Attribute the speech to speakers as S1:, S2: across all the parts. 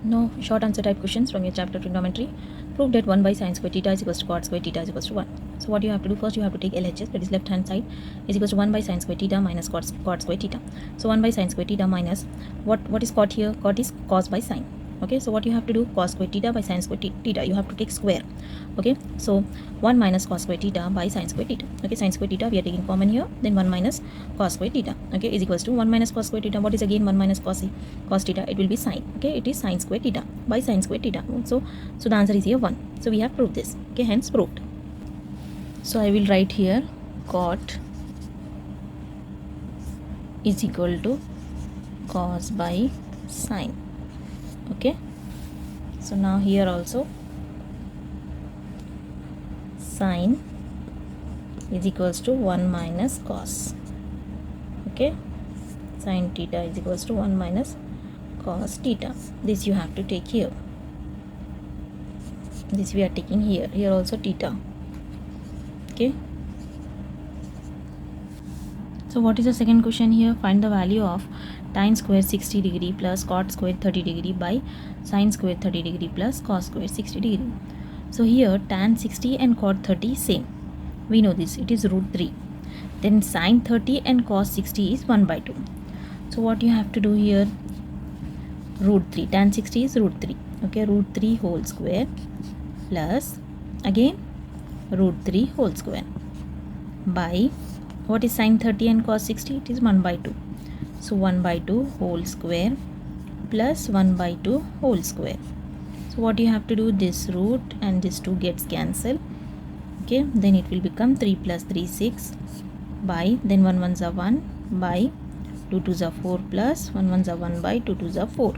S1: Now, short answer type questions from your chapter trigonometry. Prove that 1 by sine square theta is equals to cot square theta is equals to 1. So what you have to do first, you have to take LHS, that is left hand side, is equals to 1 by sine square theta minus cot square theta. So 1 by sine square theta minus what is cot here? Cot is cos by sine. Okay, so what you have to do, cos square theta by sine square theta, you have to take square. Okay, so 1 minus cos square theta by sine square theta. Okay, sine square theta we are taking common here, then 1 minus cos square theta. Okay, is equals to 1 minus cos square theta. What is again 1 minus cos theta? It will be sine. Okay, it is sine square theta by sine square theta. So the answer is here 1. So we have proved this. Okay, hence proved. So I will write here cot is equal to cos by sine. Okay, so now here also sine is equals to 1 minus cos. Okay, sine theta is equals to 1 minus cos theta. This you have to take here. This we are taking here. Here also theta. Okay. So what is the second question here? Find the value of tan square 60 degree plus cot square 30 degree by sine square 30 degree plus cos square 60 degree. So here tan 60 and cot 30 same. We know this. It is root 3. Then sine 30 and cos 60 is 1 by 2. So what you have to do here? Root 3. Tan 60 is root 3. Okay, root 3 whole square plus again root 3 whole square by what is sine 30 and cos 60? It is 1 by 2. So 1 by 2 whole square plus 1 by 2 whole square. So what you have to do, this root and this 2 gets cancelled. Okay, then it will become 3 plus 3 6 by, then 1 1s are 1 by 2 2s are 4 plus 1 1s are 1 by 2 2s are 4.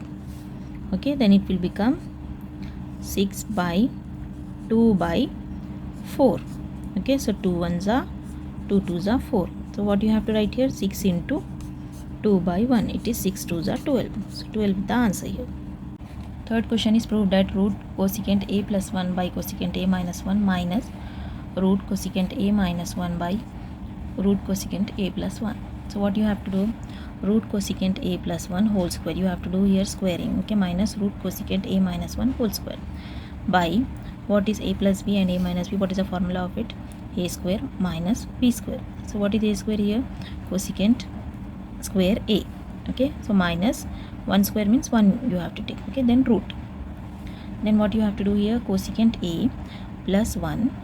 S1: Okay, then it will become 6 by 2 by 4. Okay, so 2 1s are 2 2s are 4. So what you have to write here? 6 into 2 by 1. It is 6 2s are 12. So 12 is the answer here. Third question is prove that root cosecant a plus 1 by cosecant a minus 1 minus root cosecant a minus 1 by root cosecant a plus 1. So what you have to do? Root cosecant a plus 1 whole square. You have to do here squaring. Okay, minus root cosecant a minus 1 whole square by what is a plus b and a minus b? What is the formula of it? A square minus b square. So what is a square here? Cosecant square a. Okay, so minus 1 square means 1 you have to take. Okay, then root. Then what you have to do here? Cosecant a plus 1.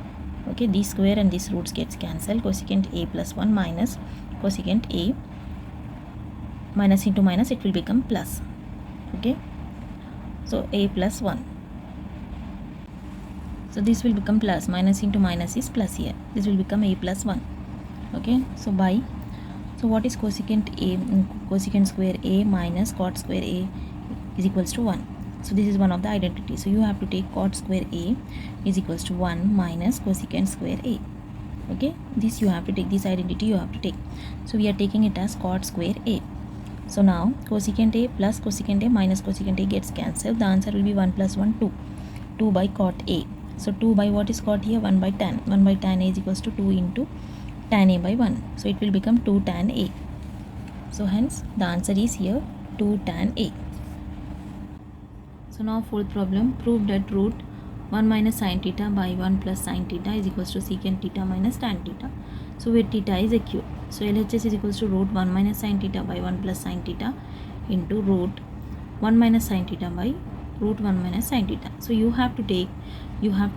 S1: Okay, this square and this roots gets cancelled. Cosecant a plus 1 minus cosecant a, minus into minus, it will become plus. Okay, so a plus 1. So this will become plus, minus into minus is plus here. This will become a plus 1. Okay, so by, so what is cosecant a? Cosecant square a minus cot square a is equals to 1. So this is one of the identities. So you have to take cot square a is equals to 1 minus cosecant square a. Okay, this you have to take, this identity you have to take. So we are taking it as cot square a. So now cosecant a plus cosecant a minus cosecant a gets cancelled. The answer will be 1 plus 1 2. 2 by cot a. So 2 by what is cot here? 1 by tan. 1 by tan a is equals to 2 into tan a by 1. So it will become 2 tan a. So hence the answer is here 2 tan a. So now fourth problem, prove that root 1 minus sin theta by 1 plus sin theta is equals to secant theta minus tan theta. So where theta is acute. So LHS is equals to root 1 minus sin theta by 1 plus sin theta into root 1 minus sin theta by root 1 minus sin theta. So you have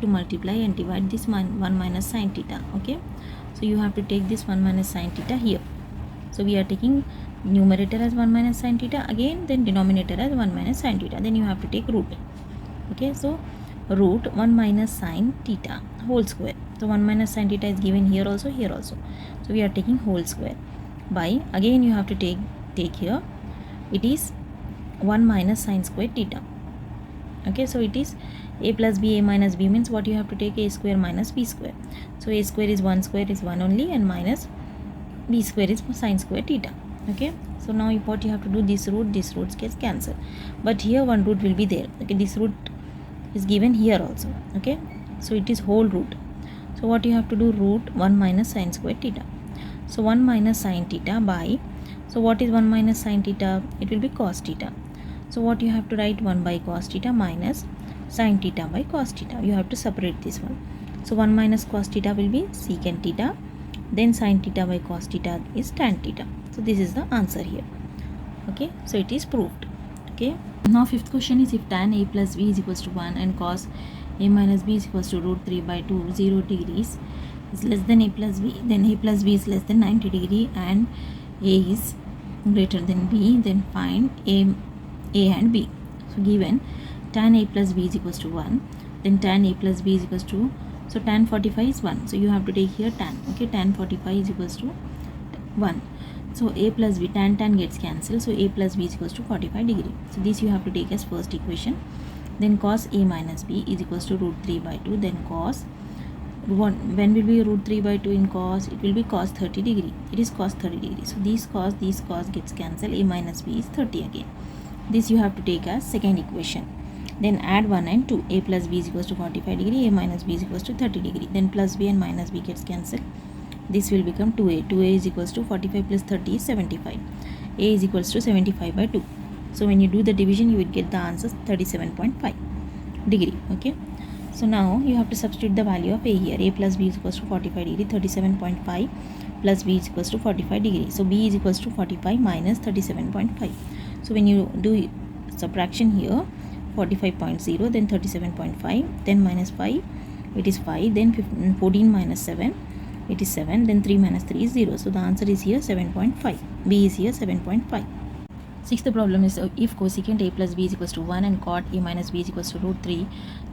S1: to multiply and divide this 1 minus sin theta. Okay, so you have to take this 1 minus sin theta here. So we are taking numerator as 1 minus sin theta again, then denominator as 1 minus sin theta. Then you have to take root. Okay, so root 1 minus sin theta whole square. So 1 minus sin theta is given here also, here also. So we are taking whole square by, again you have to take here, it is 1 minus sin square theta. Okay, so it is a plus b, a minus b means what you have to take? A square minus b square. So a square is 1 square is 1 only, and minus b square is sin square theta. Okay, so now what you have to do, this root gets cancelled, but here one root will be there. Okay, this root is given here also. Okay, so it is whole root. So what you have to do? Root 1 minus sin square theta. So 1 minus sin theta by, so what is 1 minus sin theta? It will be cos theta. So what you have to write, 1 by cos theta minus sin theta by cos theta. You have to separate this one. So 1 minus cos theta will be secant theta, then sin theta by cos theta is tan theta. So this is the answer here. Okay, so it is proved. Okay, now fifth question is, if tan a plus b is equals to 1 and cos a minus b is equals to root 3 by 2, 0 degrees is less than a plus b, then a plus b is less than 90 degree and a is greater than b, then find a and b. So given tan a plus b is equals to 1, then tan a plus b is equals to, so tan 45 is 1, so you have to take here tan. Okay, tan 45 is equals to 1. So a plus b, tan gets cancelled, so a plus b is equals to 45 degree. So this you have to take as first equation. Then cos a minus b is equals to root 3 by 2, then cos 1, when will be root 3 by 2 in cos, it will be cos 30 degree. It is cos 30 degree. So these cos gets cancelled, a minus b is 30 again. This you have to take as second equation. Then add 1 and 2, a plus b is equals to 45 degree, a minus b is equals to 30 degree. Then plus b and minus b gets cancelled. This will become 2a. 2a is equals to 45 plus 30 is 75. A is equals to 75 by 2. So when you do the division, you will get the answer 37.5 degree. Okay. So now you have to substitute the value of a here. A plus b is equals to 45 degree. 37.5 plus b is equals to 45 degree. So b is equals to 45 minus 37.5. So when you do subtraction here, 45.0, then 37.5, then minus 5, it is 5, then 14 minus 7, it is 7, then 3 minus 3 is 0. So the answer is here 7.5. B is here 7.5. Sixth problem is, if cosecant a plus b is equals to 1 and cot a minus b is equals to root 3,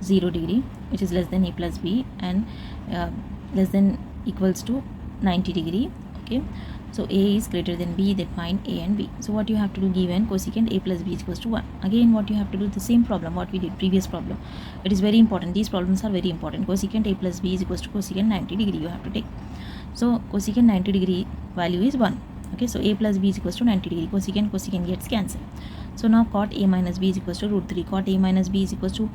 S1: 0 degree, it is less than a plus b and less than equals to 90 degree. Okay, so a is greater than b, then find a and b. So what you have to do, given cosecant a plus b is equals to 1. Again what you have to do, the same problem what we did previous problem. It is very important, these problems are very important. Cosecant a plus b is equals to cosecant 90 degree you have to take. So cosecant 90 degree value is 1. Okay, so a plus b is equals to 90 degree. Cosecant gets cancelled. So now cot a minus b is equals to root 3. Cot a minus b is equals to,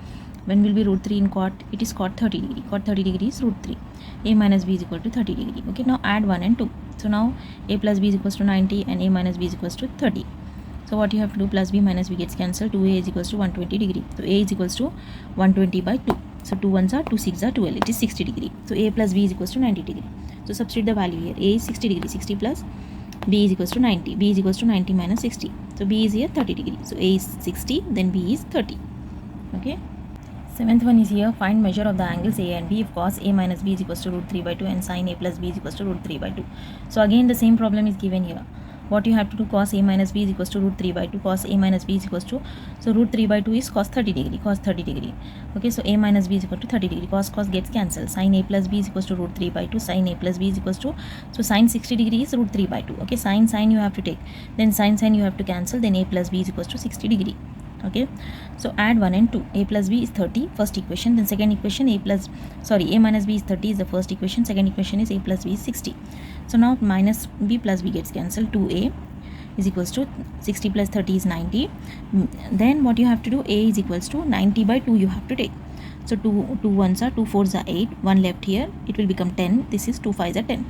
S1: when will be root 3 in cot? It is cot 30 degree. Cot 30 degree is root 3. A minus b is equal to 30 degree. Okay, now add 1 and 2. So now a plus b is equals to 90 and a minus b is equals to 30. So what you have to do, plus b minus b gets cancelled. 2a is equals to 120 degree. So a is equals to 120 by 2. So 2 1s are 2 6 are 12. It is 60 degree. So a plus b is equals to 90 degree. So substitute the value here. A is 60 degree. 60 plus b is equals to 90. B is equals to 90 minus 60. So b is here 30 degree. So a is 60, then b is 30. Okay. Seventh one is here, find measure of the angles a and b if cos a minus b is equals to root 3 by 2 and sin a plus b is equals to root 3 by 2. So again the same problem is given here. What you have to do, cos a minus b is equals to root 3 by 2. Cos a minus b is equals to, so root 3 by 2 is cos 30 degree. Cos 30 degree. Okay, so a minus b is equal to 30 degree. Cos gets cancelled. Sin a plus b is equals to root 3 by 2. Sin a plus b is equals to, so sin 60 degree is root 3 by 2. Okay, sin you have to take. Then sin you have to cancel. Then a plus b is equals to 60 degree. Okay, so add 1 and 2. A plus b is 30, first equation. Then second equation, a minus b is 30 is the first equation. Second equation is a plus b is 60. So now minus b plus b gets cancelled. 2a is equals to 60 plus 30 is 90. Then what you have to do, a is equals to 90 by 2 you have to take. So 2 1s are 2 4s are 8. 1 left here, it will become 10. This is 2 5s are 10.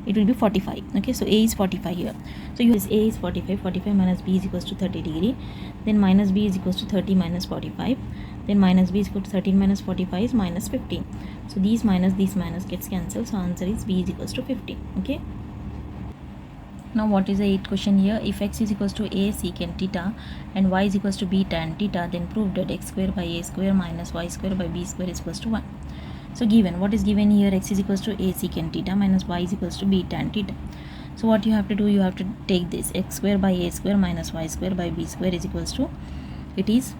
S1: It will be 45. Okay, so a is 45 here. So a is 45. 45 minus b is equals to 30 degree. Then minus b is equals to 30 minus 45. Then minus b is equal to 13 minus 45 is minus 15. So these minus gets cancelled. So answer is b is equals to 15. Okay. Now what is the 8th question here? If x is equals to a secant theta and y is equals to b tan theta, then prove that x square by a square minus y square by b square is equals to 1. So given, what is given here? X is equals to a secant theta minus y is equals to b tan theta. So what you have to do, you have to take this x square by a square minus y square by b square is equals to, it is,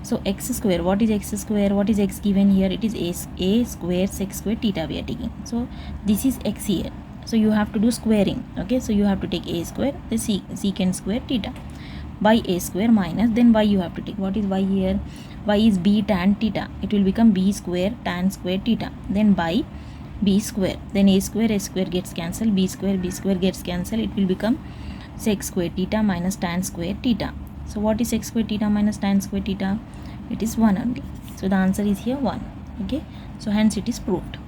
S1: so x square, what is x square? What is x given here? It is a square sec square theta we are taking. So this is x here. So you have to do squaring. Okay, so you have to take a square, the secant square theta by a square minus, then y you have to take. What is y here? Y is b tan theta. It will become b square tan square theta. Then by b square. Then a square gets cancelled. B square gets cancelled. It will become sec square theta minus tan square theta. So what is sec square theta minus tan square theta? It is 1 only. So the answer is here 1. Okay, so hence it is proved.